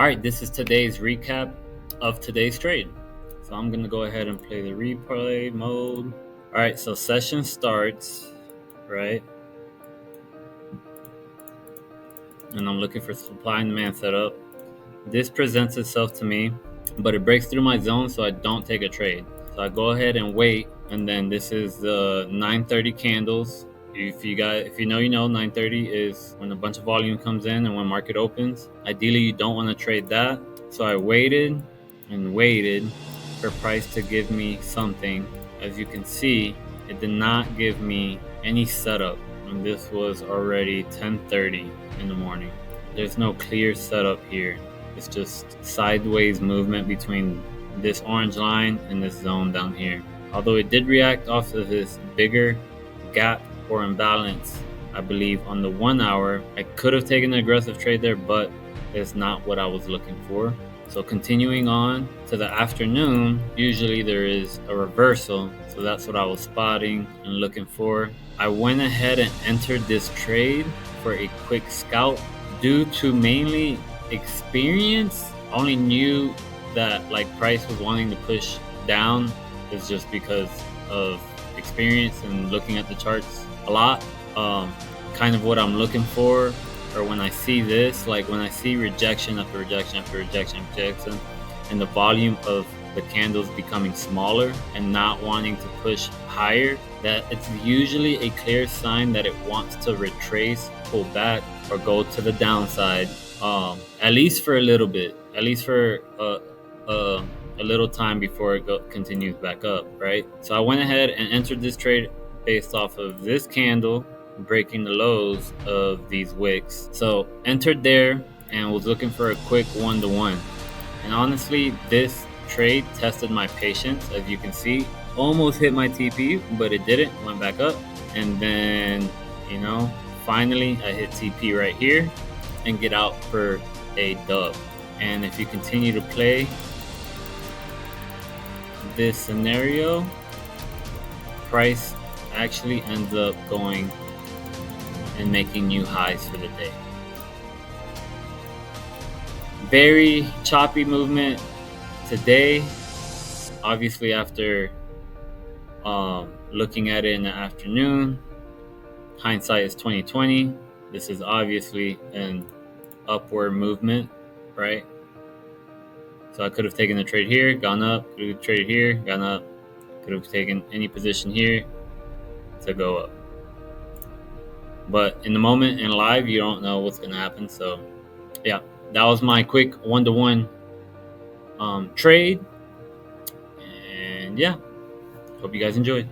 right, this is today's recap of today's trade. So I'm gonna go ahead and play the replay mode. All right, so session starts, right? And I'm looking for supply and demand setup. This presents itself to me, but it breaks through my zone, so I don't take a trade. So I go ahead and wait, and then this is the 9:30 candles. If you know, you know, 9:30 is when a bunch of volume comes in and when market opens. Ideally, you don't want to trade that. So I waited and waited for price to give me something. As you can see, it did not give me any setup, and this was already 10:30 in the morning. There's no clear setup here. It's just sideways movement between this orange line and this zone down here. Although it did react off of this bigger gap or imbalance, I believe on the 1 hour, I could have taken an aggressive trade there, but it's not what I was looking for. So continuing on to the afternoon, usually there is a reversal. So that's what I was spotting and looking for. I went ahead and entered this trade for a quick scalp due to mainly experience. Only knew that like price was wanting to push down is just because of experience and looking at the charts a lot. Kind of what I'm looking for, or when I see this, like when I see rejection after rejection after rejection after rejection, and the volume of the candles becoming smaller and not wanting to push higher, that it's usually a clear sign that it wants to retrace, pull back, or go to the downside, at least for a little bit, at least for a little time before it continues back up, right? So I went ahead and entered this trade based off of this candle breaking the lows of these wicks. So entered there and was looking for a quick 1-to-1. And honestly, this trade tested my patience. As you can see, almost hit my TP, but it didn't, went back up. And then, finally I hit TP right here and get out for a dub. And if you continue to play this scenario, price actually ends up going and making new highs for the day. Very choppy movement today. Obviously, after looking at it in the afternoon, hindsight is 2020. This is obviously an upward movement, right? So I could have taken the trade here, gone up, could have traded here, gone up, could have taken any position here to go up. But in the moment, in live, you don't know what's going to happen. So yeah, that was my quick 1-to-1 trade. And yeah, hope you guys enjoyed.